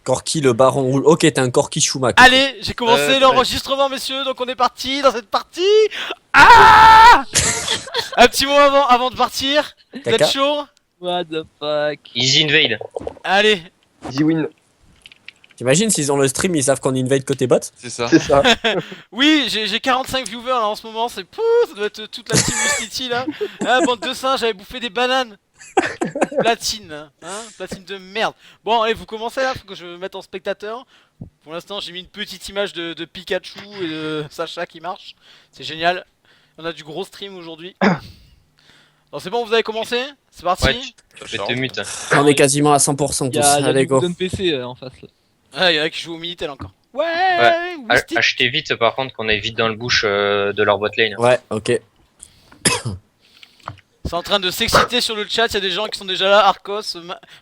Corki, le baron rouge. Ok, t'es un Corki Schumacher. Allez, j'ai commencé Ouais. l'enregistrement, messieurs, donc on est parti dans cette partie. Ah Un petit mot avant de partir. Vous êtes Caca. chaud? What the fuck? Easy invade. Allez. Easy win, T'imagines s'ils ont le stream, ils savent qu'on invade côté bot? C'est ça. c'est ça. Oui, j'ai 45 viewers là en ce moment, c'est pouf, ça doit être toute la team City là. Ah, bande de singes, j'avais bouffé des bananes. Platine, hein, platine de merde. Bon, allez, vous commencez là, faut que je me mette en spectateur. Pour l'instant, j'ai mis une petite image de Pikachu et de Sacha qui marche. C'est génial. On a du gros stream aujourd'hui. Bon, c'est bon, vous avez commencé? C'est parti. Ouais, tu fais 2 mutes. On est quasiment à 100% tous. Y'a Allez, du go. Golden PC en face là. Ah, il y en a qui jouent au Minitel encore. Ouais, Ouais. Achetez vite par contre qu'on aille vite dans le bush de leur bot lane. Ouais, ok. C'est en train de s'exciter sur le chat, il y a des gens qui sont déjà là, Arcos,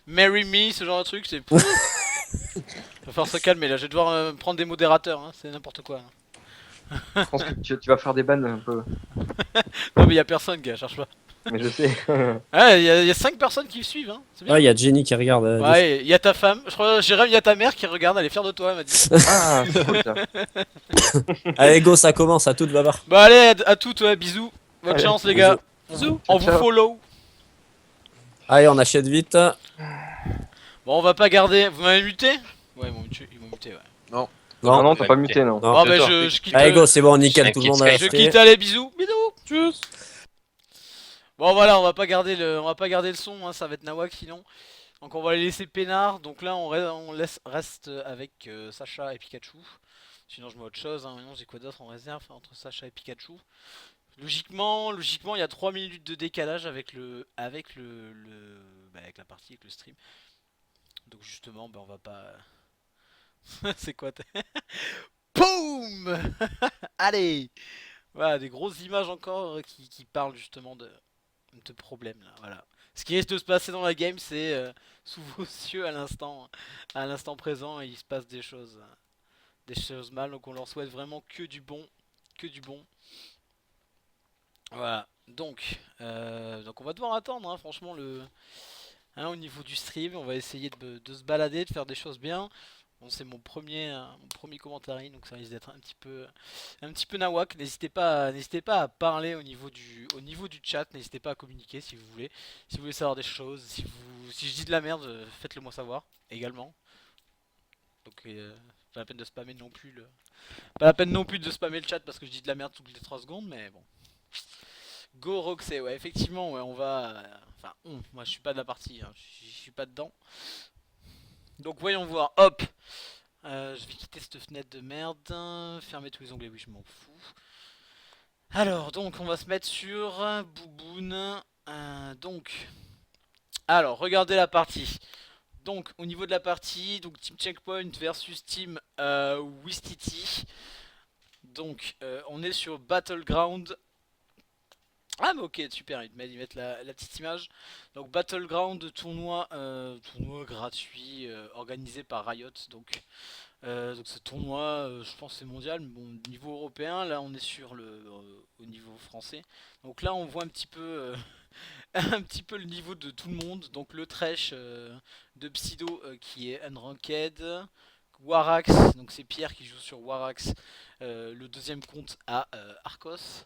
Marry Me, ce genre de truc, c'est... Va falloir se calmer là, je vais devoir prendre des modérateurs, hein, c'est n'importe quoi. Je pense que tu vas faire des bans un peu. Non mais y a personne gars, cherche pas. Mais je sais. Ouais, y a 5 personnes qui me suivent, hein, c'est bien. Ouais, il y a Jenny qui regarde. Ouais, y a ta femme, je crois, Jérém, y a ta mère qui regarde, elle est fière de toi, elle m'a dit. Ah, c'est cool ça. Allez, go, ça commence à toute babar. Bah allez, à toutes, ouais, bisous. Bonne Allez, chance les gars. Bisous. On vous Ciao. follow. Allez, on achète vite. Bon, on va pas garder. Vous m'avez muté? Ouais, ils m'ont muté, ouais. Non, Non, non, t'as pas muté, non. non. Bon, bah toi. je quitte. Allez, go, c'est bon, nickel, Je tout le monde a quitte, Je acheté. quitte, allez, bisous. Bisous. Tchuss. Bon, voilà, on va pas garder le son, hein, ça va être Nawak sinon. Donc, on va les laisser peinards. Donc là, reste avec Sacha et Pikachu. Sinon, je mets autre chose. Hein. Maintenant, j'ai quoi d'autre en réserve entre Sacha et Pikachu? Logiquement, il y a 3 minutes de décalage avec avec la partie, avec le stream. Donc justement, on va pas. C'est quoi Boum Allez. Voilà, des grosses images encore qui parlent justement de problèmes là. Voilà. Ce qui risque de se passer dans la game, c'est sous vos yeux à l'instant présent, il se passe des choses mal. Donc on leur souhaite vraiment que du bon, que du bon. Voilà, donc on va devoir attendre, hein, franchement, au niveau du stream, on va essayer de se balader, de faire des choses bien. Bon, c'est mon premier commentaire, donc ça risque d'être un petit peu nawak. N'hésitez pas à parler au niveau du chat, n'hésitez pas à communiquer si vous voulez. Si vous voulez savoir des choses, si je dis de la merde, faites-le moi savoir également. Donc pas la peine de spammer non plus pas la peine non plus de spammer le chat parce que je dis de la merde toutes les 3 secondes, mais bon. Go Roxy, ouais, effectivement, ouais, on va. Enfin, moi je suis pas de la partie, hein, je suis pas dedans. Donc voyons voir, hop. Je vais quitter cette fenêtre de merde. Fermer tous les onglets, oui, je m'en fous. Alors, donc, on va se mettre sur Bouboune. Alors, regardez la partie. Donc, au niveau de la partie, donc Team Checkpoint versus Team Wistiti. Donc, on est sur Battleground. Ah mais ok, super, ils mettent la petite image. Donc Battleground, tournoi gratuit organisé par Riot. Donc ce tournoi, je pense c'est mondial, mais bon, niveau européen, là on est sur au niveau français. Donc là on voit un petit peu un petit peu le niveau de tout le monde. Donc le Thresh de Psido qui est unranked. Warax, donc c'est Pierre qui joue sur Warax. Le deuxième compte à Arcos.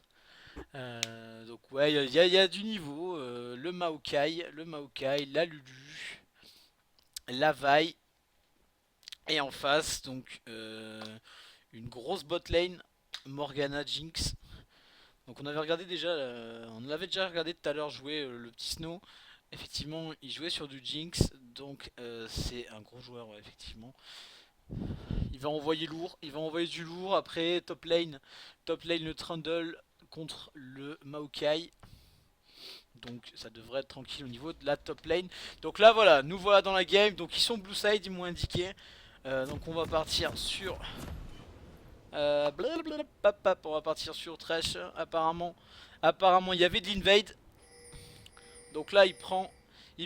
Donc ouais, il y a du niveau. Le Maokai, la Lulu, la Vi. Et en face, donc une grosse bot lane, Morgana Jinx. Donc on avait regardé déjà, on l'avait déjà regardé tout à l'heure jouer le petit Snow. Effectivement, il jouait sur du Jinx, donc c'est un gros joueur, ouais, effectivement. Il va envoyer lourd, il va envoyer du lourd. Après top lane le Trundle contre le Maokai. Donc ça devrait être tranquille au niveau de la top lane. Donc là voilà, nous voilà dans la game. Donc ils sont blue side, ils m'ont indiqué. Donc on va partir sur on va partir sur Thresh. Apparemment il y avait de l'invade. Donc là ils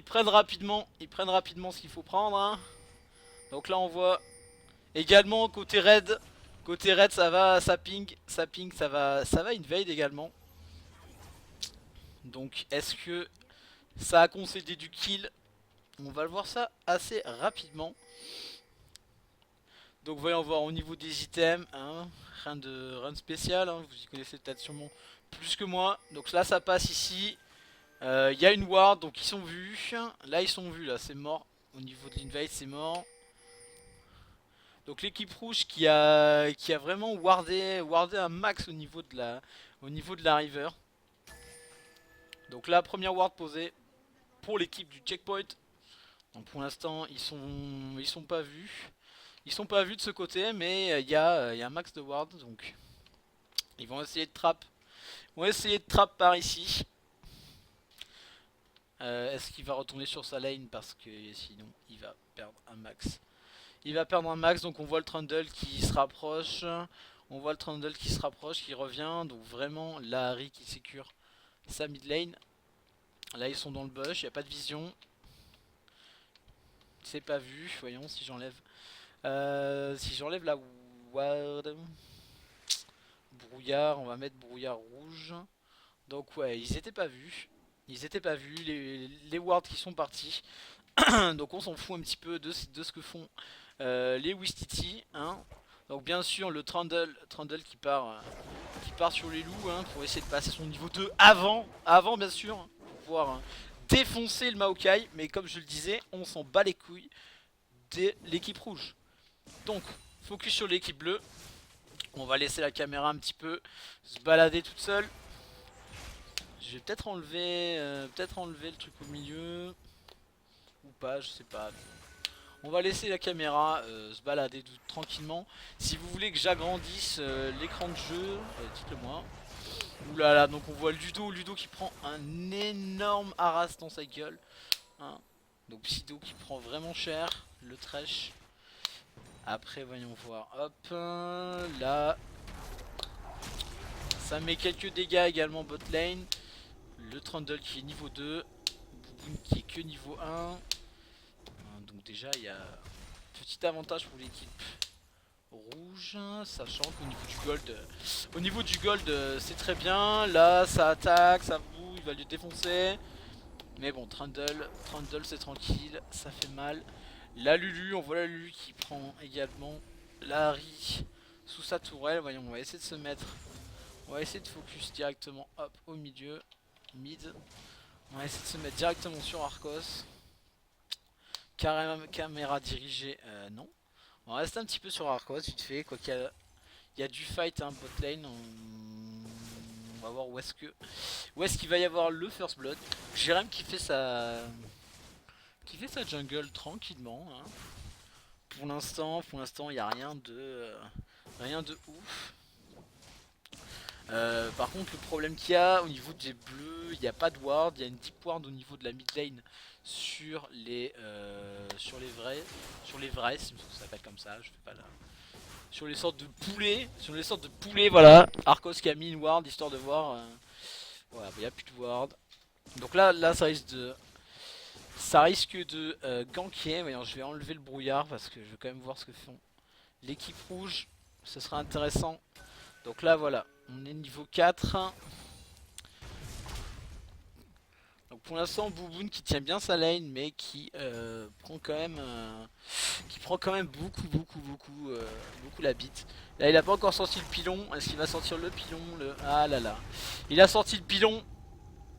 prennent rapidement ce qu'il faut prendre, hein. Donc là on voit également côté red. Côté red ça va, ça ping, ça va invade également. Donc est-ce que ça a concédé du kill? On va le voir ça assez rapidement. Donc voyons voir au niveau des items, hein, rien de spécial, hein, vous y connaissez peut-être sûrement plus que moi. Donc là ça passe ici, il y a une ward, donc ils sont vus, là ils sont vus, là c'est mort, au niveau de l'invade c'est mort. Donc l'équipe rouge qui a vraiment wardé un max au niveau de la river. Donc la première ward posée pour l'équipe du checkpoint. Donc pour l'instant ils sont pas vus. Ils sont pas vus de ce côté, mais il y a un max de ward, donc ils vont essayer de trap. Ils vont essayer de trap par ici. Est-ce qu'il va retourner sur sa lane parce que sinon il va perdre un max. Il va perdre un max, donc on voit le Trundle qui se rapproche. On voit le Trundle qui se rapproche, qui revient. Donc vraiment la Harry qui sécure sa mid lane. Là ils sont dans le bush, il n'y a pas de vision. C'est pas vu, voyons si j'enlève. Si j'enlève la ward, brouillard, on va mettre brouillard rouge. Donc ouais, ils étaient pas vus. Ils étaient pas vus, les wards qui sont partis. Donc on s'en fout un petit peu de ce que font les Wistiti. Hein. Donc bien sûr le Trundle qui part sur les loups, hein, pour essayer de passer son niveau 2 avant bien sûr, hein, pour pouvoir défoncer le Maokai. Mais comme je le disais, on s'en bat les couilles de l'équipe rouge. Donc, focus sur l'équipe bleue. On va laisser la caméra un petit peu se balader toute seule. Je vais peut-être enlever le truc au milieu. Ou pas, je sais pas. On va laisser la caméra se balader tranquillement. Si vous voulez que j'agrandisse l'écran de jeu, dites-le moi. Oulala, donc on voit Ludo qui prend un énorme haras dans sa gueule. Hein. Donc Psido qui prend vraiment cher. Le trash. Après voyons voir, hop, là, ça met quelques dégâts également bot lane. Le Trundle qui est niveau 2, Bouboune qui est que niveau 1. Donc déjà il y a petit avantage pour l'équipe rouge, sachant qu'au niveau du gold, c'est très bien. Là ça attaque, ça boue, il va lui défoncer. Mais bon, Trundle c'est tranquille, ça fait mal. La Lulu, on voit la Lulu qui prend également la Harry sous sa tourelle. Voyons, on va essayer de se mettre. On va essayer de focus directement hop au milieu. Mid. On va essayer de se mettre directement sur Arcos. Caméra dirigée, non. On va rester un petit peu sur Arcos vite fait. Quoi qu'il y a du fight, hein, bot lane. On va voir où est-ce qu'il va y avoir le first blood. Jérém qui fait sa jungle tranquillement. Hein. Pour l'instant, il n'y a rien de ouf. Par contre, le problème qu'il y a au niveau des bleus, il n'y a pas de ward. Il y a une deep ward au niveau de la mid lane sur les vrais, si ça s'appelle comme ça. Je fais pas là. Sur les sortes de poulets, voilà. Arcos qui a mis une ward histoire de voir. Voilà, il n'y a plus de ward. Donc là, ça risque de ganker. Voyons, je vais enlever le brouillard parce que je veux quand même voir ce que font l'équipe rouge. Ce sera intéressant. Donc là voilà, on est niveau 4. Donc pour l'instant Bouboune qui tient bien sa lane mais qui prend quand même beaucoup la bite. Là il a pas encore sorti le pilon. Est-ce qu'il va sortir le pilon? Ah là là. Il a sorti le pilon,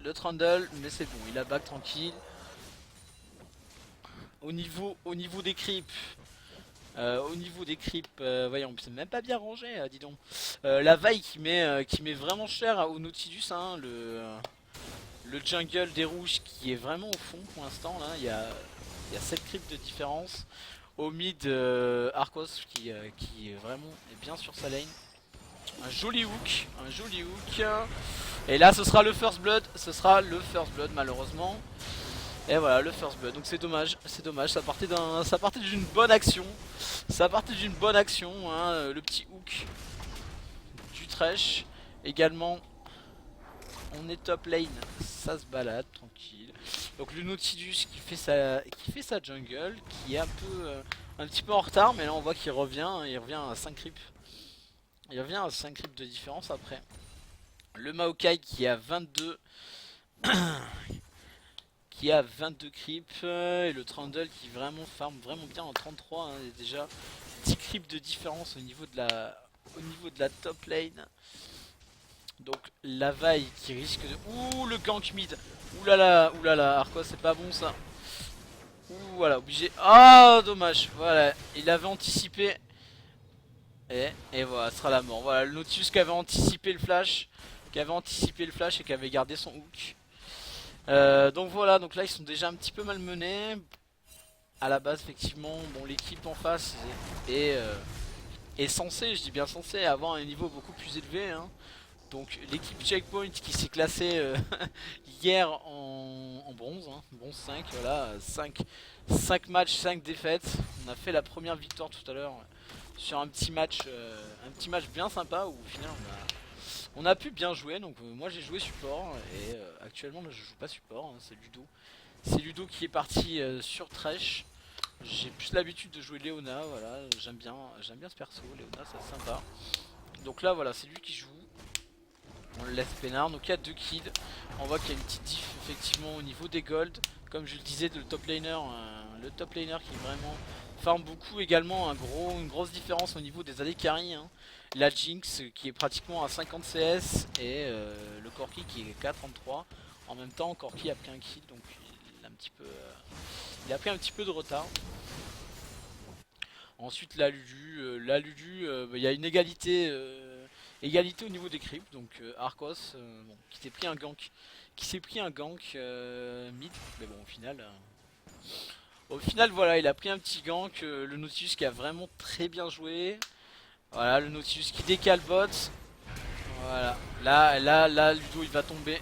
le Trundle, mais c'est bon, il a back tranquille. Au niveau des creeps, voyons, c'est même pas bien rangé, dis donc. La vaille qui met vraiment cher au Nautilus, hein, le jungle des rouges qui est vraiment au fond pour l'instant. Là, il y a 7 creeps de différence. Au mid, Arcos qui est vraiment bien sur sa lane. Un joli hook. Et là, ce sera le first blood malheureusement. Et voilà le first blood, donc c'est dommage, ça partait d'une bonne action. Hein, le petit hook du trash. Également, on est top lane, ça se balade tranquille. Donc le Nautilus qui fait sa jungle, qui est un petit peu en retard, mais là on voit qu'il revient, à 5 creeps. Il revient à 5 creeps de différence après. Le Maokai qui est à 22. Qui a 22 creeps et le Trundle qui farm vraiment bien en 33, hein, est déjà petit creep de différence au niveau de la top lane. Donc la vaille qui risque de... Ouh, le gank mid. Ouh là là, Arcos, c'est pas bon ça. Ouh, voilà, obligé. Ah, dommage. Voilà, il avait anticipé. Et voilà, ce sera la mort. Voilà, le Nautilus qui avait anticipé le flash. Et qui avait gardé son hook. Donc voilà, donc là ils sont déjà un petit peu malmenés. À la base, effectivement, bon, l'équipe en face est censée, je dis bien censée, avoir un niveau beaucoup plus élevé. Hein. Donc l'équipe Checkpoint qui s'est classée hier en bronze, hein, bronze 5, voilà, 5 matchs, 5 défaites. On a fait la première victoire tout à l'heure sur un petit match bien sympa où au final on a pu bien jouer. Donc moi j'ai joué support et actuellement là, je joue pas support, hein, c'est Ludo. C'est Ludo qui est parti sur Thresh. J'ai plus l'habitude de jouer Léona, voilà, j'aime bien ce perso, Léona c'est sympa. Donc là voilà, c'est lui qui joue. On le laisse peinard, donc il y a 2 kills. On voit qu'il y a une petite diff effectivement au niveau des gold. Comme je le disais, le top laner qui vraiment farm beaucoup, également une grosse différence au niveau des AD carry. Hein. La Jinx qui est pratiquement à 50 CS et le Corki qui est à 33. En même temps, Corki a pris un kill, donc il a pris un petit peu de retard. Ensuite la Lulu, il y a une égalité au niveau des creeps, donc Arcos bon, qui s'est pris un gank mid, mais bon au final voilà, il a pris un petit gank, le Nautilus qui a vraiment très bien joué. Voilà, le Nautilus qui décale bot. Voilà, là Ludo il va tomber.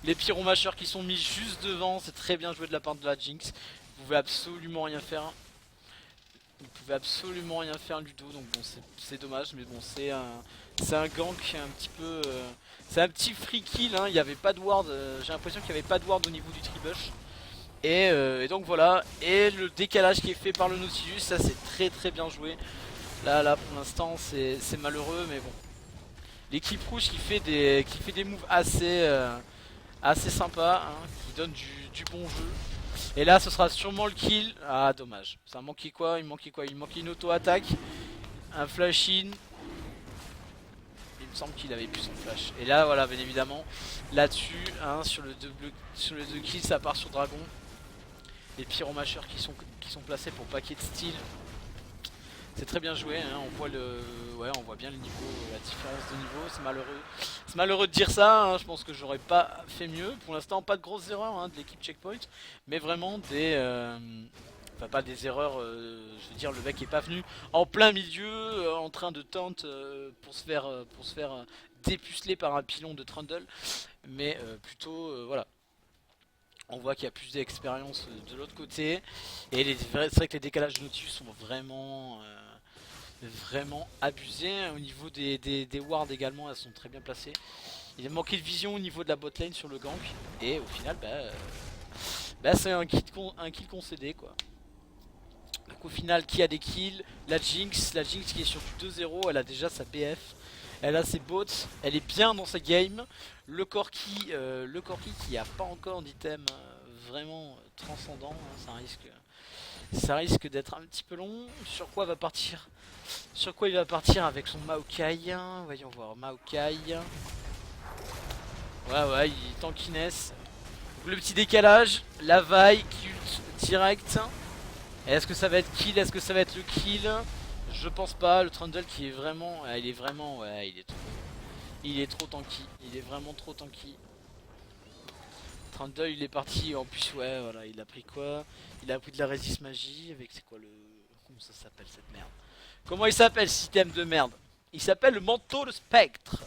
Les pyromacheurs qui sont mis juste devant, c'est très bien joué de la part de la Jinx. Vous pouvez absolument rien faire. Ludo, donc bon c'est dommage, mais bon c'est un gank un petit peu... c'est un petit free kill, hein. Il n'y avait pas de ward, j'ai l'impression qu'il n'y avait pas de ward au niveau du tribush. Et donc voilà, et le décalage qui est fait par le Nautilus, ça c'est très bien joué. Là pour l'instant c'est malheureux, mais bon. L'équipe rouge qui fait des moves assez sympas, hein, qui donnent du bon jeu. Et là ce sera sûrement le kill. Ah dommage. Ça manquait quoi? Il manquait une auto-attaque. Un flash-in. Il me semble qu'il avait plus son flash. Et là voilà, bien évidemment, là-dessus, hein, sur le 2 kills, ça part sur Dragon. Les pyromacheurs qui sont placés pour paquet de style. C'est très bien joué, hein. On voit bien le niveau, la différence de niveau. C'est malheureux de dire ça, hein. Je pense que j'aurais pas fait mieux. Pour l'instant, pas de grosses erreurs, hein, de l'équipe Checkpoint, mais vraiment enfin pas des erreurs. Je veux dire, le mec est pas venu en plein milieu, en train de tente pour se faire dépuceler par un pilon de Trundle, mais plutôt voilà. On voit qu'il y a plus d'expérience de l'autre côté. Et c'est vrai que les décalages de Nautilus sont vraiment abusés. Au niveau des wards également, elles sont très bien placées. Il a manqué de vision au niveau de la botlane sur le gank. Et au final, c'est un kill concédé quoi. Donc au final, qui a des kills? La Jinx qui est sur du 2-0, elle a déjà sa BF. Elle a ses bots, elle est bien dans sa game. Le Corki qui a pas encore d'item vraiment transcendant, hein, ça risque d'être un petit peu long. Sur quoi il va partir avec son Maokai? Voyons voir, Maokai. Ouais, il est tankiness. Le petit décalage, la vaille qui ult direct. Est-ce que ça va être kill? Est-ce que ça va être le kill? Je pense pas. Le Trundle qui est vraiment... il est trop tanky. Il est vraiment trop tanky. Trundle il est parti. En plus ouais voilà, il a pris quoi? Il a pris de la résiste magie avec... C'est quoi le... Comment ça s'appelle cette merde? Comment il s'appelle ce système de merde? Il s'appelle le manteau de spectre.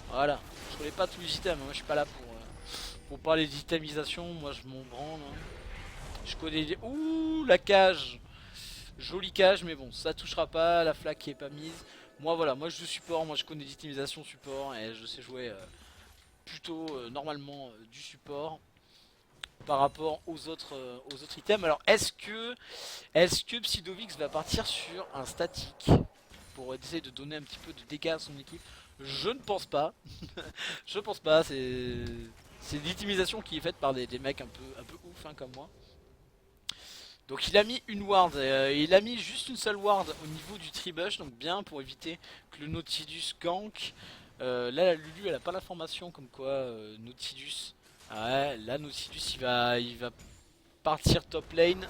Voilà. Je connais pas tous les items. Moi je suis pas là pour parler d'itemisation. Moi je m'en branle. Hein. Je connais les... Ouh la cage. Jolie cage, mais bon, ça touchera pas, la flaque qui est pas mise. Moi voilà, moi je joue support, moi je connais l'utilisation support et je sais jouer plutôt normalement du support par rapport aux autres items. Alors est-ce que Psydovix va partir sur un statique pour essayer de donner un petit peu de dégâts à son équipe? Je ne pense pas. Je pense pas, c'est l'utilisation qui est faite par des mecs un peu ouf hein, comme moi. Donc il a mis une ward, il a mis juste une seule ward au niveau du tribush, donc bien pour éviter que le Nautilus gank. Là la Lulu elle a pas l'information comme quoi Nautilus. Ah ouais, là Nautilus il va partir top lane.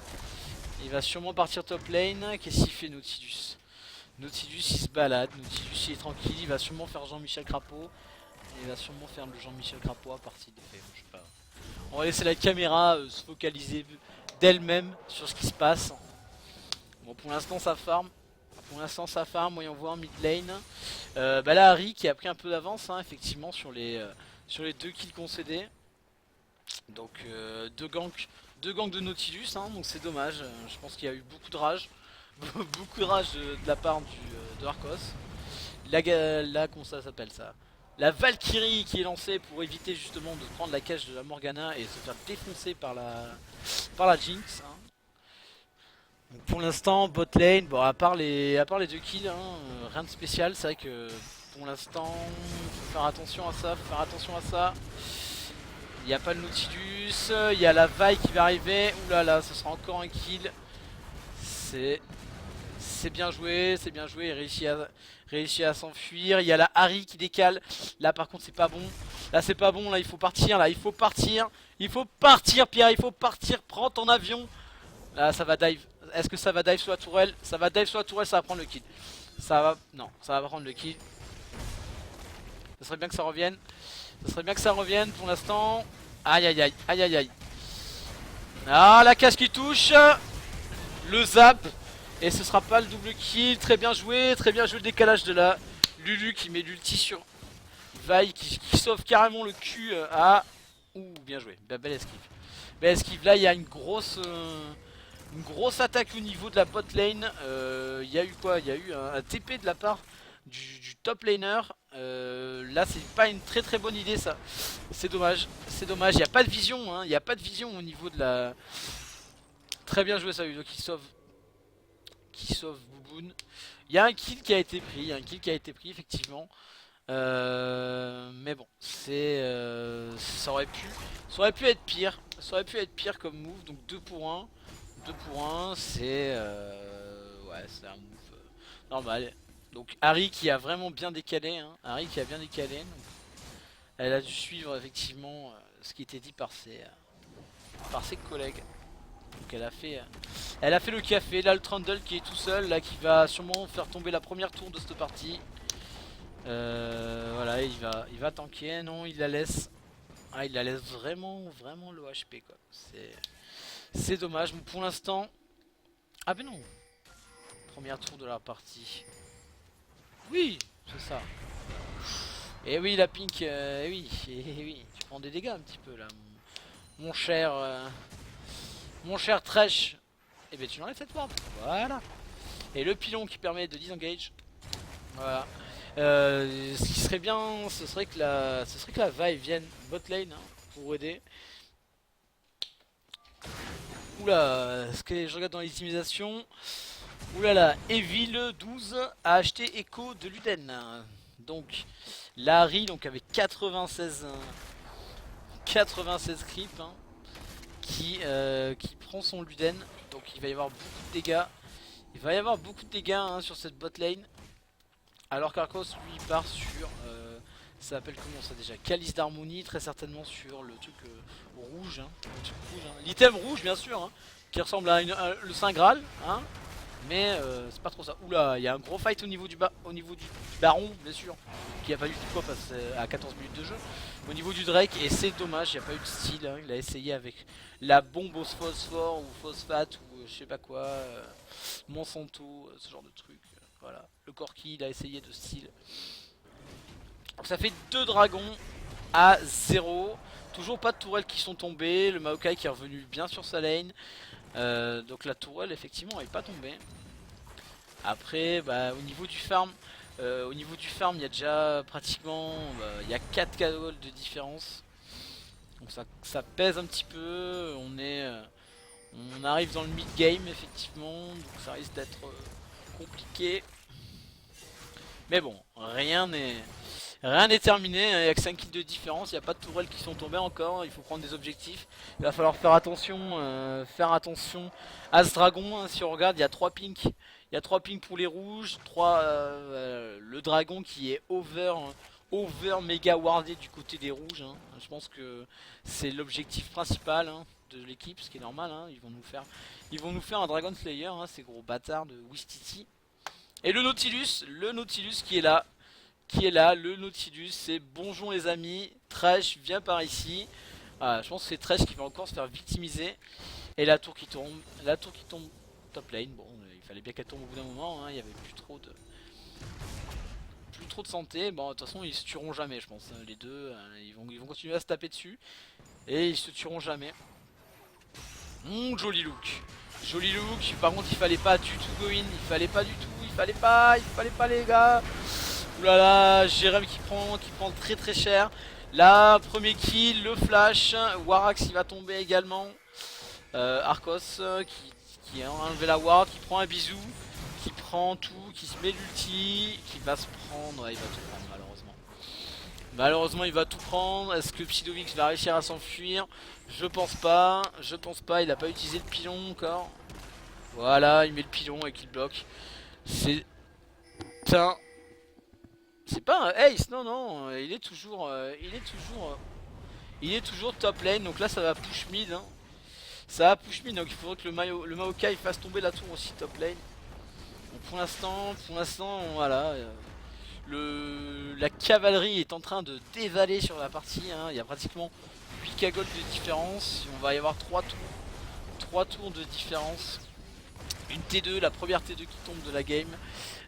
Il va sûrement partir top lane. Qu'est-ce qu'il fait Nautilus? Nautilus il se balade, Nautilus il est tranquille, il va sûrement faire Jean-Michel Crapaud. Il va sûrement faire le Jean-Michel Crapaud à partir des faits, je sais pas. On va laisser la caméra se focaliser d'elle-même sur ce qui se passe. Bon pour l'instant ça farm. Pour l'instant ça farm, voyons voir mid lane. Bah là Harry qui a pris un peu d'avance hein, effectivement sur les 2 kills concédés. Donc deux ganks de Nautilus hein, donc c'est dommage. Je pense qu'il y a eu beaucoup de rage. Beaucoup de rage de la part de Arcos. Là comment ça s'appelle ça? La Valkyrie qui est lancée pour éviter justement de prendre la cage de la Morgana et se faire défoncer par la Jinx. Hein. Donc pour l'instant bot lane, bon à part les 2 kills, hein, rien de spécial. C'est vrai que pour l'instant faut faire attention à ça, Il n'y a pas le Nautilus, il y a la vaille qui va arriver. Ouh là là, ce sera encore un kill. C'est bien joué, il réussit à s'enfuir. Il y a la Harry qui décale. Là par contre c'est pas bon. Là c'est pas bon, là il faut partir, Il faut partir Pierre, il faut partir, prends ton avion. Là ça va dive. Est-ce que ça va dive sur la tourelle? Ça va dive sur la tourelle, ça va prendre le kill. Non, ça va prendre le kill. Ça serait bien que ça revienne. Pour l'instant. Aïe aïe aïe, aïe aïe aïe. Ah la casse qui touche. Le zap. Et ce sera pas le double kill. Très bien joué le décalage de la Lulu qui met l'ulti sur Vi qui sauve carrément le cul à... Ouh bien joué, belle esquive. Belle esquive, là il y a une grosse attaque au niveau de la bot lane. Il y a eu quoi? Il y a eu un TP de la part du top laner. Là c'est pas une très bonne idée ça. C'est dommage, il n'y a pas de vision hein. Il n'y a pas de vision au niveau de la... Très bien joué ça, Udo qui sauve Bouboun. Il y a un kill qui a été pris, effectivement. Mais bon, ça aurait pu être pire. Ça aurait pu être pire comme move. Donc 2 pour 1. 2 pour 1, c'est ouais, c'est un move normal. Donc Harry qui a vraiment bien décalé. Hein. Donc, elle a dû suivre effectivement ce qui était dit par ses collègues. Donc elle a fait le café, là le Trundle qui est tout seul, là qui va sûrement faire tomber la première tour de cette partie. Voilà, il va tanker, non il la laisse. Ah il la laisse vraiment le HP quoi. C'est dommage, mais pour l'instant... Ah ben non. Première tour de la partie. Oui, c'est ça. Et oui la pink, oui, tu prends des dégâts un petit peu là. Mon cher Trash, et bien tu l'enlèves cette ward. Voilà. Et le pilon qui permet de disengage. Voilà. Ce qui serait bien, ce serait que la Vi vienne bot lane hein, pour aider. Oula, ce que je regarde dans les optimisations. Oulala, Evil 12 a acheté Echo de Luden. Donc la Harry donc avec 96 creep. Hein. Qui prend son Luden. Donc il va y avoir beaucoup de dégâts. Hein, sur cette bot lane. Alors qu'Arcos lui part sur ça s'appelle comment ça déjà, Calice d'harmonie, très certainement sur le truc rouge, hein, l'item rouge bien sûr, hein, qui ressemble à le Saint Graal, hein, mais c'est pas trop ça. Oula, il y a un gros fight au niveau du baron, bien sûr, qui a pas eu de quoi passer à 14 minutes de jeu. Au niveau du Drake, et c'est dommage, il n'y a pas eu de style, hein, il a essayé avec la bombe au phosphore ou phosphate ou je sais pas quoi, Monsanto, ce genre de truc. Voilà, le Corki il a essayé de style. Donc ça fait 2 dragons à 0. Toujours pas de tourelles qui sont tombées. Le Maokai qui est revenu bien sur sa lane. Donc la tourelle effectivement elle est pas tombée. Après bah, au niveau du farm il y a déjà pratiquement il y a 4 KO de différence. Donc ça pèse un petit peu. On arrive dans le mid game effectivement. Donc ça risque d'être compliqué. Mais bon, rien n'est Rien n'est terminé, il n'y a que 5 kills de différence, il n'y a pas de tourelles qui sont tombées encore, il faut prendre des objectifs. Il va falloir faire attention à ce dragon, hein. Si on regarde, il y a 3 pinks. Il y a 3 pinks pour les rouges, le dragon qui est over méga wardé du côté des rouges, hein. Je pense que c'est l'objectif principal, hein, de l'équipe, ce qui est normal, hein. Ils vont nous faire un Dragon Slayer, hein, ces gros bâtards de Wistiti. Et le Nautilus qui est là, le Nautilus, c'est bonjour les amis, Thresh viens par ici. Ah, je pense que c'est Thresh qui va encore se faire victimiser. Et la tour qui tombe top lane. Bon, il fallait bien qu'elle tombe au bout d'un moment, hein. Il y avait plus trop de santé. Bon, de toute façon ils se tueront jamais, je pense, les deux, ils vont continuer à se taper dessus. Et ils se tueront jamais. Joli look. Joli look, par contre il fallait pas du tout go in, il fallait pas les gars. Oulala, Jérém qui prend très très cher. Là, premier kill, le flash, Warax il va tomber également. Arcos qui a enlevé la ward, qui prend un bisou, qui prend tout, qui se met l'ulti, qui va se prendre, ouais, il va tout prendre malheureusement. Malheureusement il va tout prendre. Est-ce que Psydovix va réussir à s'enfuir? Je pense pas, il a pas utilisé le pilon encore. Voilà, il met le pilon et qu'il bloque. C'est pas un ace, non, il est toujours top lane, donc là ça va push mid, hein. Ça va push mid, donc il faudrait que le Maokai fasse tomber la tour aussi top lane. Donc pour l'instant, voilà, la cavalerie est en train de dévaler sur la partie, hein. Il y a pratiquement 8k gold de différence, on va y avoir 3 tours de différence. Une T2, la première T2 qui tombe de la game.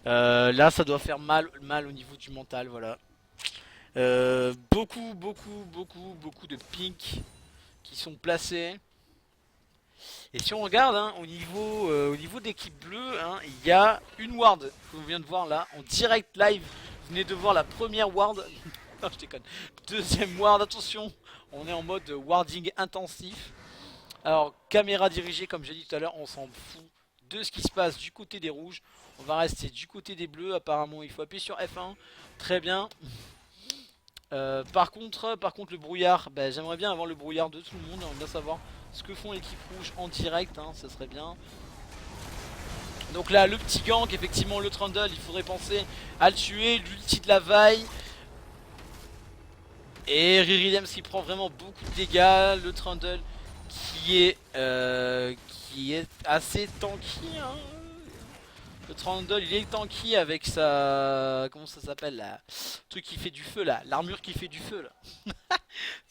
Là ça doit faire mal au niveau du mental, voilà. Beaucoup de pink qui sont placés. Et si on regarde, hein, au niveau d'équipe bleue, hein, il y a une ward que l'on vient de voir là en direct live. Vous venez de voir la première ward. Non, je déconne. Deuxième ward, attention, on est en mode warding intensif. Alors caméra dirigée, comme j'ai dit tout à l'heure, on s'en fout de ce qui se passe du côté des rouges. On va rester du côté des bleus. Apparemment il faut appuyer sur F1. Très bien. Par contre le brouillard, bah, j'aimerais bien avoir le brouillard de tout le monde. J'aimerais bien savoir ce que font l'équipe rouge en direct, hein, ça serait bien. Donc là le petit gank, effectivement le Trundle, il faudrait penser à le tuer. L'ulti de la vaille. Et Riridems qui prend vraiment beaucoup de dégâts. Le Trundle qui est assez tanky, hein. Le Trundle il est tanky avec sa... Comment ça s'appelle là? Le truc qui fait du feu là, l'armure qui fait du feu là.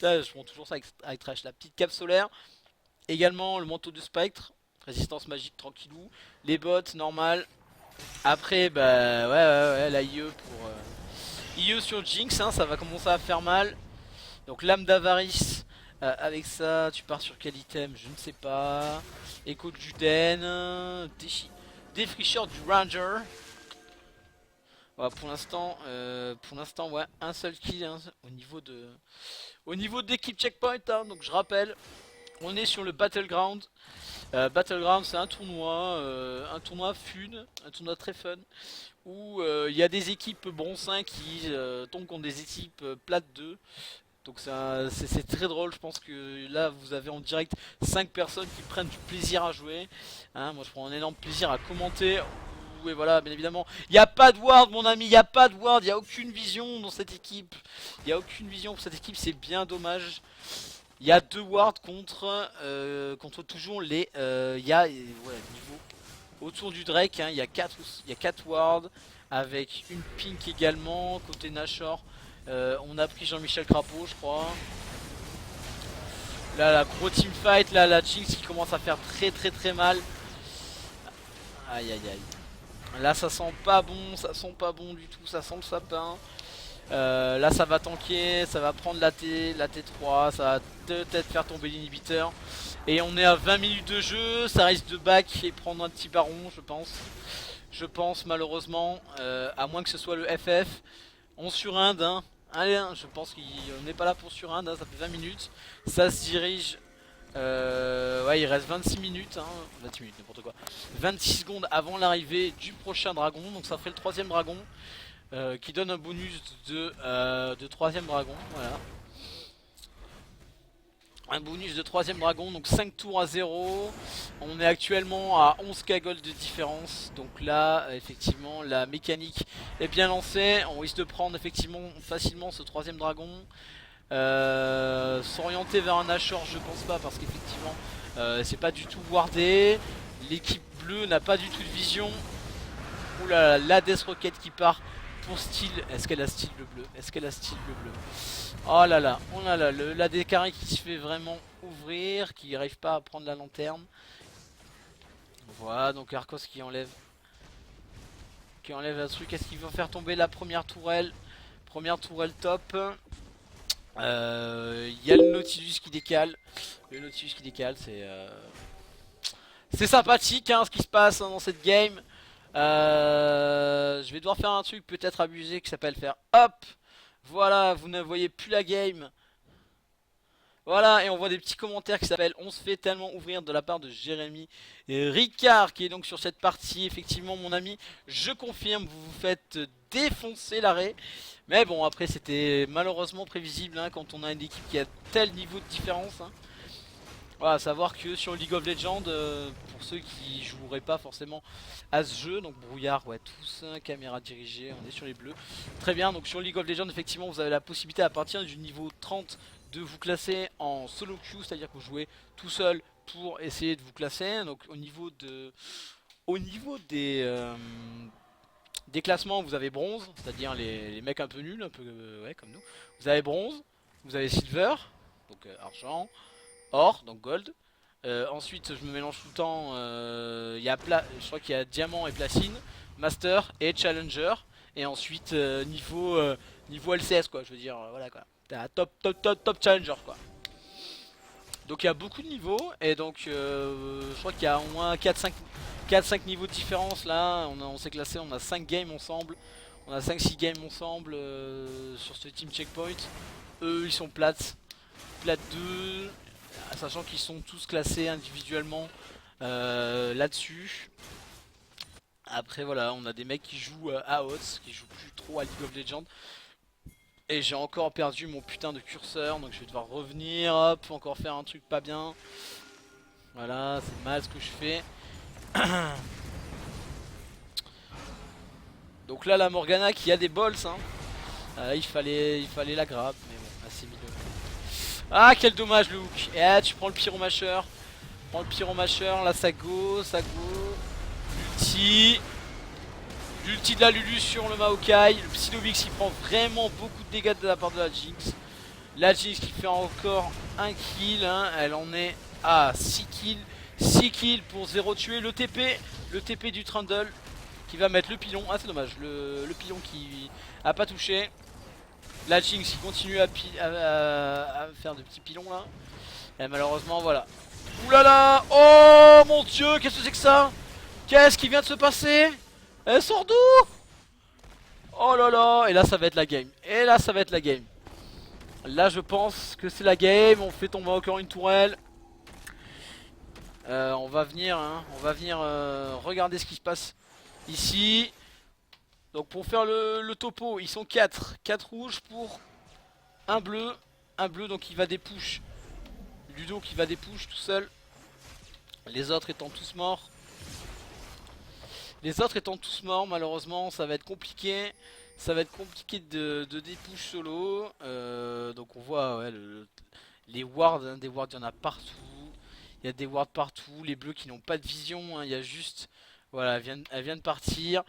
Ça, je prends toujours ça avec Thresh. La petite cape solaire. Également le manteau de spectre. Résistance magique tranquillou. Les bottes normal. Après bah ouais la IE pour IE sur Jinx, hein, ça va commencer à faire mal. Donc lame d'avarice. Avec ça tu pars sur quel item? Je ne sais pas. Écho de Juden. Défricheur du Ranger. Voilà, pour l'instant ouais, un seul kill, hein, au niveau d'équipe checkpoint, hein. Donc je rappelle, on est sur le Battleground. Battleground c'est un tournoi fun, un tournoi très fun, où il y a des équipes bronze 5 qui tombent contre des équipes plate 2. Donc c'est très drôle, je pense que là vous avez en direct 5 personnes qui prennent du plaisir à jouer, hein. Moi je prends un énorme plaisir à commenter. Et voilà, bien évidemment, il n'y a pas de ward mon ami, il n'y a pas de ward, il n'y a aucune vision dans cette équipe. Il n'y a aucune vision pour cette équipe, c'est bien dommage. Il y a 2 wards contre toujours les... il y a, voilà, niveau autour du Drake, hein, il y a 4 wards, avec une pink également, côté Nashor. On a pris Jean-Michel Crapaud je crois. Là la gros team fight, là la Jinx qui commence à faire très mal. Aïe aïe aïe. Là ça sent pas bon du tout, ça sent le sapin. Là ça va tanker, ça va prendre la T3, ça va peut-être faire tomber l'inhibiteur. Et on est à 20 minutes de jeu, ça risque de back et prendre un petit baron je pense. Je pense malheureusement, à moins que ce soit le FF. On surinde, hein. Allez, hein, je pense qu'on n'est pas là pour surinde, hein, ça fait 20 minutes. Ça se dirige. Ouais, il reste 26 minutes, hein. 28 minutes, n'importe quoi. 26 secondes avant l'arrivée du prochain dragon, donc ça fait le 3ème dragon. qui donne un bonus de troisième dragon. Voilà. Un bonus de troisième dragon, donc 5 tours à 0. On est actuellement à 11k gold de différence. Donc là, effectivement, la mécanique est bien lancée. On risque de prendre effectivement facilement ce troisième dragon. S'orienter vers un Ashore, je pense pas, parce qu'effectivement, c'est pas du tout wardé. L'équipe bleue n'a pas du tout de vision. Oula, la Death Rocket qui part pour Steel. Est-ce qu'elle a Steel le bleu? Est-ce qu'elle a Steel le bleu? Oh là là, on a là la décarré qui se fait vraiment ouvrir, qui n'arrive pas à prendre la lanterne. Voilà, donc Arcos qui enlève la truc. Est-ce qu'il va faire tomber la première tourelle? Première tourelle top. Il y a le Nautilus qui décale. Le Nautilus qui décale, c'est sympathique hein, ce qui se passe hein, dans cette game. Je vais devoir faire un truc peut-être abusé qui s'appelle faire hop. Voilà, vous ne voyez plus la game. Voilà, et on voit des petits commentaires qui s'appellent on se fait tellement ouvrir de la part de Jérémy et Ricard qui est donc sur cette partie. Effectivement mon ami, je confirme, vous vous faites défoncer l'arrêt. Mais bon après c'était malheureusement prévisible hein, quand on a une équipe qui a tel niveau de différence hein. Voilà, à savoir que sur League of Legends, pour ceux qui joueraient pas forcément à ce jeu, donc brouillard, ouais, tous, caméra dirigée, on est sur les bleus. Très bien, donc sur League of Legends, effectivement, vous avez la possibilité à partir du niveau 30 de vous classer en solo queue, c'est-à-dire que vous jouez tout seul pour essayer de vous classer. Donc au niveau des classements, vous avez bronze, c'est-à-dire les mecs un peu nuls, un peu ouais, comme nous. Vous avez bronze, vous avez silver, donc argent. Or, donc gold. Ensuite, je me mélange tout le temps. Je crois qu'il y a diamant et platine, master et challenger. Et ensuite, niveau LCS, quoi. Je veux dire, voilà quoi. T'as top challenger, quoi. Donc il y a beaucoup de niveaux. Et donc, je crois qu'il y a au moins 4-5 niveaux de différence là. On s'est classé, on a 5 games ensemble. On a 5-6 games ensemble sur ce team checkpoint. Eux, ils sont plates 2. Sachant qu'ils sont tous classés individuellement là-dessus. Après voilà, on a des mecs qui jouent à HOTS, qui jouent plus trop à League of Legends. Et j'ai encore perdu mon putain de curseur, donc je vais devoir revenir, hop, encore faire un truc pas bien. Voilà, c'est mal ce que je fais. Donc là la Morgana qui a des balls hein. Il fallait la grab, mais bon, assez milieu. Ah quel dommage le hook. Et tu prends le pyromacheur. Là ça go. L'ulti de la Lulu sur le Maokai. Le Psylobix qui prend vraiment beaucoup de dégâts de la part de la Jinx. La Jinx qui fait encore un kill hein. Elle en est à 6 kills. 6 kills pour 0 tué. Le TP du Trundle qui va mettre le pilon. Ah c'est dommage, le pilon qui a pas touché. La Jinx qui continue à faire de petits pilons là. Et malheureusement voilà. Oulala. Oh mon dieu, qu'est-ce que c'est que ça? Qu'est-ce qui vient de se passer? Elle sort d'où? Oh là là. Et là ça va être la game. Là je pense que c'est la game. On fait tomber encore une tourelle. On va venir regarder ce qui se passe ici. Donc pour faire le topo, ils sont 4 rouges pour un bleu donc il va des push. Ludo qui va des push tout seul. Les autres étant tous morts. Malheureusement ça va être compliqué. De dépush solo. Donc on voit ouais, les wards, hein, des wards il y en a partout. Il y a des wards partout. Les bleus qui n'ont pas de vision, hein, il y a juste... Voilà, elle vient de partir.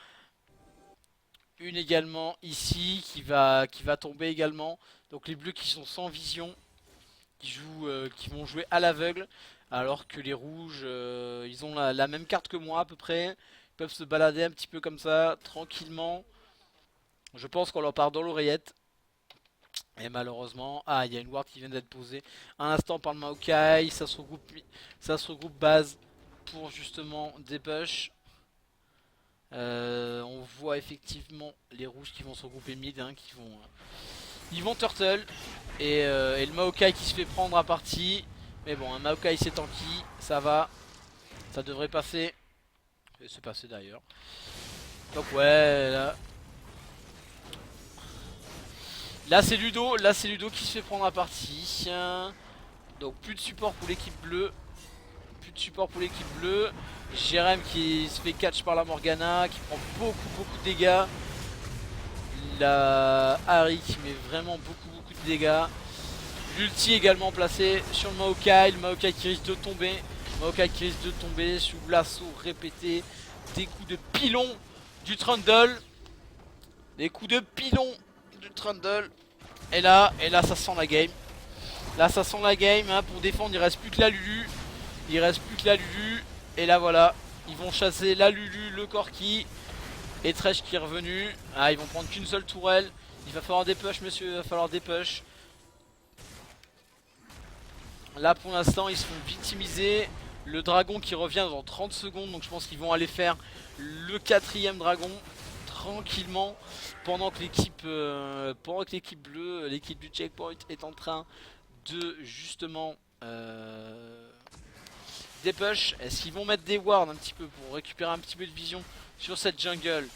Une également ici qui va tomber également. Donc les bleus qui sont sans vision, qui vont jouer à l'aveugle, alors que les rouges ils ont la même carte que moi à peu près. Ils peuvent se balader un petit peu comme ça tranquillement. Je pense qu'on leur part dans l'oreillette. Et malheureusement, il y a une ward qui vient d'être posée un instant par le Maokai. Ça se regroupe base pour justement des push. On voit effectivement les rouges qui vont se regrouper mid, hein, ils vont turtle et le Maokai qui se fait prendre à partie. Mais bon, un Maokai c'est tanky, ça va, ça devrait passer. Et c'est passé d'ailleurs. Donc ouais, là, Là c'est Ludo qui se fait prendre la partie. Donc plus de support pour l'équipe bleue. Plus de support pour l'équipe bleue. Jérém qui se fait catch par la Morgana, qui prend beaucoup de dégâts. La Harry qui met vraiment beaucoup de dégâts. L'ulti également placé sur le Maokai. Le Maokai qui risque de tomber. Maokai qui risque de tomber sous l'assaut répété. Des coups de pilon du Trundle. Des coups de pilon du Trundle. Et là ça sent la game. Là ça sent la game hein. Pour défendre il reste plus que la Lulu. Il reste plus que la Lulu. Et là voilà. Ils vont chasser la Lulu, le Corki. Et Thresh qui est revenu. Ah ils vont prendre qu'une seule tourelle. Il va falloir des push monsieur. Il va falloir des push. Là pour l'instant ils se font victimiser. Le dragon qui revient dans 30 secondes. Donc je pense qu'ils vont aller faire le 4ème dragon tranquillement. Pendant que l'équipe bleue, l'équipe du checkpoint est en train de justement des push. Est-ce qu'ils vont mettre des wards un petit peu pour récupérer un petit peu de vision sur cette jungle?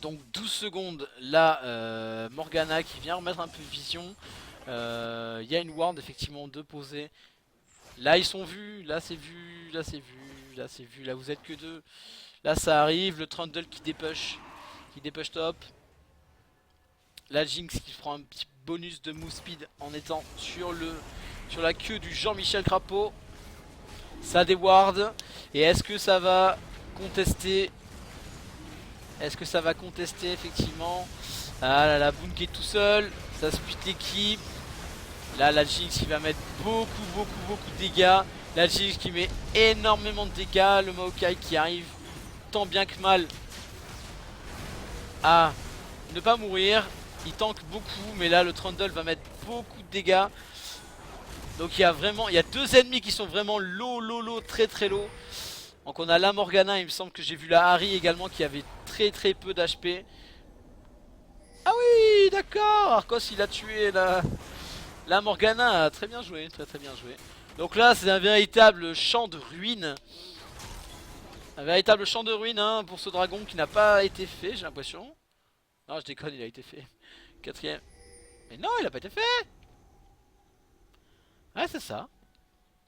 Donc 12 secondes. Là Morgana qui vient remettre un peu de vision. Il y a une ward effectivement de poser. Là ils sont vus, là c'est vu, là c'est vu, là c'est vu, là vous êtes que deux. Là ça arrive, le Trundle qui dépush top. La Jinx qui prend un petit bonus de move speed en étant sur la queue du Jean-Michel Crapaud. Ça déward. Et est-ce que ça va contester? Est-ce que ça va contester effectivement? Ah là là, Boone qui est tout seul, ça split l'équipe. Là la Jinx qui va mettre beaucoup de dégâts. La Jinx qui met énormément de dégâts. Le Maokai qui arrive tant bien que mal à ne pas mourir. Il tank beaucoup mais là le Trundle va mettre beaucoup de dégâts. Donc il y a deux ennemis qui sont vraiment low, très low. Donc on a la Morgana, il me semble que j'ai vu la Harry également qui avait très peu d'HP. Ah oui d'accord, Arcos il a tué la Morgana, très bien joué, très bien joué. Donc là c'est un véritable champ de ruines. Un véritable champ de ruines hein, pour ce dragon qui n'a pas été fait, j'ai l'impression. Non je déconne, il a été fait. 4ème. Mais non il a pas été fait. Ouais c'est ça.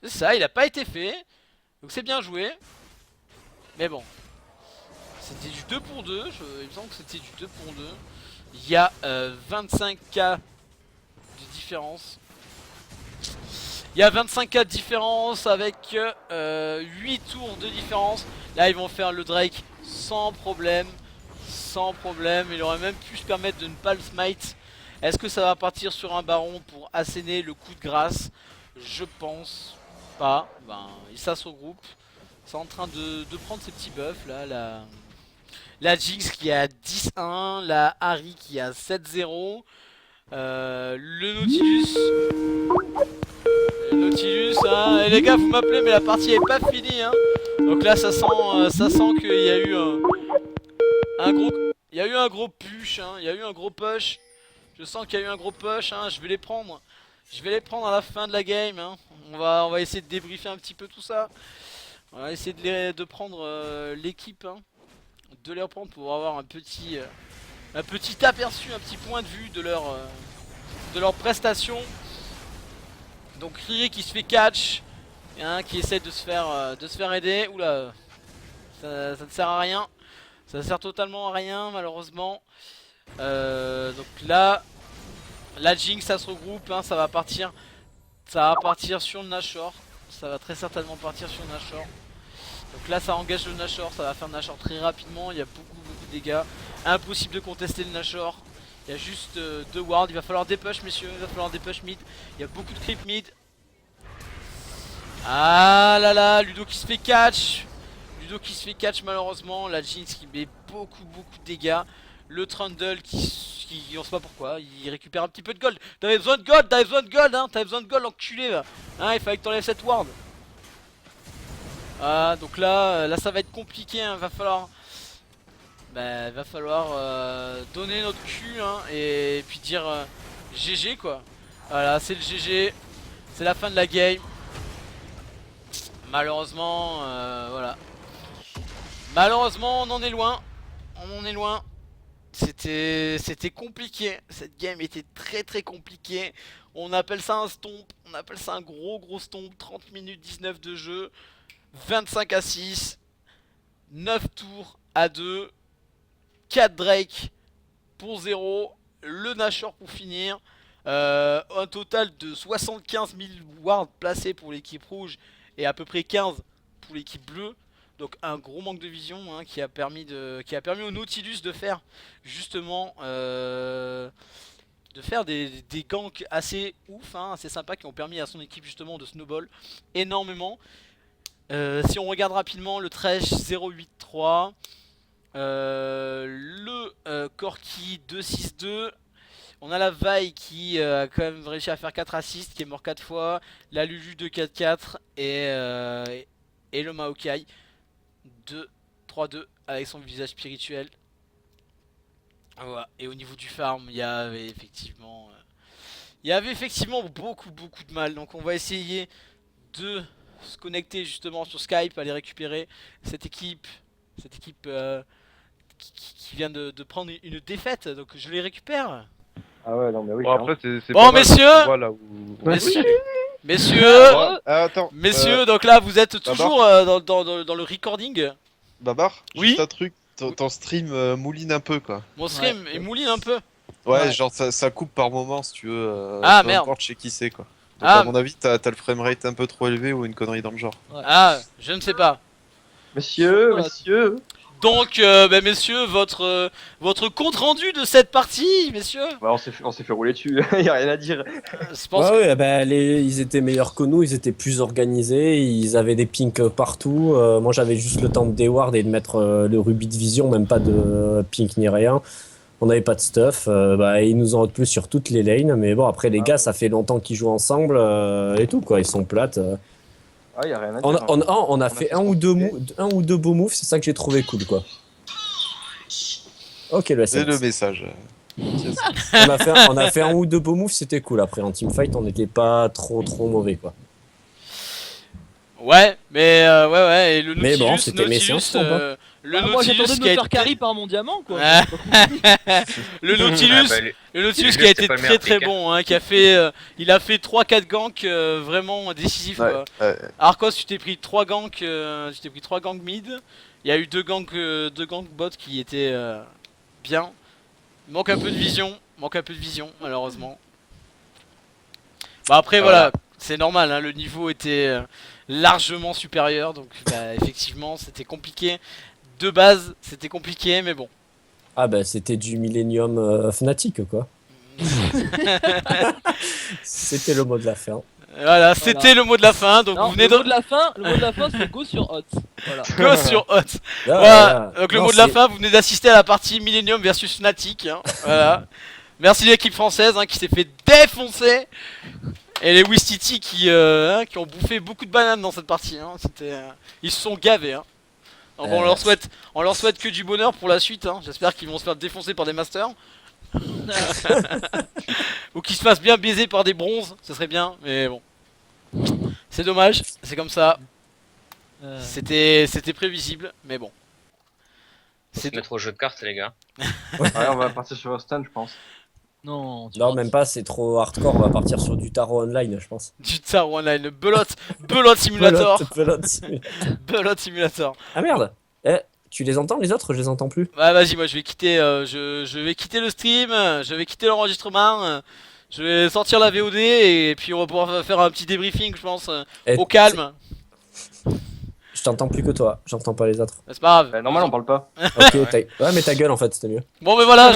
C'est ça, il a pas été fait. Donc c'est bien joué. Mais bon. C'était du 2 pour 2. Il me semble que c'était du 2 pour 2. Il y a 25k de différence. Il y a 25k de différence avec 8 tours de différence. Là ils vont faire le Drake sans problème. Sans problème. Il aurait même pu se permettre de ne pas le smite. Est-ce que ça va partir sur un baron pour asséner le coup de grâce? Je pense pas. Ben, ça se regroupe. C'est en train de prendre ses petits buffs là. La Jinx qui est à 10-1. La Harry qui est à 7-0. Le Nautilus hein. Et les gars vous m'appelez mais la partie est pas finie hein. Donc là ça sent qu'il y a eu un gros push hein. Il y a eu un gros push. Je sens qu'il y a eu un gros push hein. Je vais les prendre à la fin de la game hein. On va essayer de débriefer un petit peu tout ça. On va essayer de prendre l'équipe hein. De les reprendre pour avoir un petit aperçu, un petit point de vue de leur prestation. Donc Riri qui se fait catch hein, qui essaie de se faire aider. Oula, ça ne sert à rien. Ça sert totalement à rien malheureusement. Donc là la Jinx ça se regroupe hein, ça va partir sur le Nashor. Ça va très certainement partir sur le Nashor. Donc là ça engage le Nashor, ça va faire le Nashor très rapidement. Il y a beaucoup de dégâts. Impossible de contester le Nashor. Il y a juste 2 wards, il va falloir des push messieurs, il va falloir des push mid. Il y a beaucoup de creep mid. Ah là là, Ludo qui se fait catch. Malheureusement. La Jinx qui met beaucoup de dégâts. Le Trundle qui on sait pas pourquoi, il récupère un petit peu de gold. T'avais besoin de gold hein, t'avais besoin de gold enculé là. Hein, il fallait que t'enlèves cette ward. Ah donc là ça va être compliqué hein. Va falloir donner notre cul hein, et puis dire GG quoi. Voilà c'est le GG. C'est la fin de la game. Malheureusement voilà. Malheureusement on en est loin. C'était compliqué. Cette game était très très compliquée. On appelle ça un stomp. On appelle ça un gros stomp. 30 minutes 19 de jeu. 25 à 6. 9 tours à 2. 4 Drake pour 0. Le Nashor pour finir. Un total de 75 000 wards placés pour l'équipe rouge et à peu près 15 pour l'équipe bleue. Donc un gros manque de vision hein, qui a permis au Nautilus de faire justement de faire des ganks assez ouf, hein, assez sympas, qui ont permis à son équipe justement de snowball énormément. Si on regarde rapidement le Thresh 083, le Corki 262. On a la Vi qui a quand même réussi à faire 4 assists, qui est mort 4 fois. La Lulu de 4-4 et le Maokai 3-2 avec son visage spirituel. Voilà. Et au niveau du farm, il y avait effectivement beaucoup de mal. Donc on va essayer de se connecter justement sur Skype, aller récupérer cette équipe qui vient de prendre une défaite. Donc je les récupère. Ah ouais, non, mais oui. Bon, après, c'est Bon, pas mal, messieurs tu vois, là où... Messieurs, Attends, messieurs, donc là vous êtes toujours dans le recording. Babar, Oui. juste un truc, ton stream mouline un peu, quoi. Mon stream il mouline un peu. Ouais, Ouais. genre ça coupe par moment, si tu veux. Ah, peu merde. importe chez qui c'est, quoi. Donc, Ah. à mon avis, t'as le framerate un peu trop élevé ou une connerie dans le genre. Ah, je ne sais pas. Messieurs, Voilà. messieurs. Donc, messieurs, votre compte rendu de cette partie, messieurs. Bah, on s'est fait rouler dessus, y a rien à dire. Je pense Ouais, bah, ils étaient meilleurs que nous, ils étaient plus organisés, ils avaient des pinks partout. Moi j'avais juste le temps de deward et de mettre le rubis de vision, même pas de pink ni rien. On n'avait pas de stuff, bah, ils nous ont outplay sur toutes les lanes, mais bon après les gars ça fait longtemps qu'ils jouent ensemble et tout quoi, ils sont plates. Ah, y a rien à dire. On a fait un ou deux beaux moves, c'est ça que j'ai trouvé cool quoi. Ok le C'est le SMS. message. On a fait un ou deux beaux moves, c'était cool. Après en teamfight on n'était pas trop mauvais quoi. Ouais, mais ouais, et le Nautilus, Mais bon, c'était mes séances, le Moi j'attendais Nautilus de qui a me faire été carry par mon diamant quoi. Ah. le Ah, Nautilus, bah, le Nautilus Nautilus, qui a c'est été pas le très meilleur très pick, bon, hein, qui a fait, il a fait 3-4 ganks vraiment décisifs. Ouais, Quoi. ouais. Arcos, tu t'es pris 3 ganks, mid. Il y a eu 2 ganks bot qui étaient bien. Il manque un peu de vision, malheureusement. Bah après voilà, c'est normal, hein, le niveau était largement supérieur, donc bah, effectivement c'était compliqué. De base, c'était compliqué, mais bon. Ah bah c'était du Millennium Fnatic quoi. C'était le mot de la fin. Voilà, c'était le mot de la fin, donc Non, vous venez le mot de de la fin, c'est go sur hot. Voilà. go sur Hot. Là, Voilà, donc le non, mot de la c'est- fin, vous venez d'assister à la partie Millennium versus Fnatic. Hein. Voilà. Merci l'équipe française hein, qui s'est fait défoncer. Et les Wistiti qui ont bouffé beaucoup de bananes dans cette partie. Hein. Ils se sont gavés. Hein. Donc, on leur souhaite que du bonheur pour la suite. Hein. J'espère qu'ils vont se faire défoncer par des masters. Ou qu'ils se fassent bien baiser par des bronzes. Ce serait bien, mais bon. C'est dommage, c'est comme ça. C'était prévisible, mais bon. Se C'est mettre au jeu de cartes, les gars. Ouais, on va partir sur Austin, je pense. Non, tu Non, vois, même pas, c'est trop hardcore, on va partir sur du tarot online, je pense. du Tar Online, belote simulator. Pelote simulator. Belote simulator. Ah merde. Tu les entends les autres? Je les entends plus. Bah vas-y, moi je vais quitter, je vais quitter le stream, je vais quitter l'enregistrement, je vais sortir la VOD et puis on va pouvoir faire un petit débriefing, je pense, Eh, au calme. Je t'entends plus que toi, j'entends pas les autres. C'est pas grave. Bah, normal, on parle pas. Ok, ouais mais ta gueule en fait, c'était mieux. Bon mais voilà,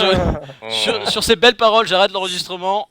Oh. sur ces belles paroles, j'arrête l'enregistrement.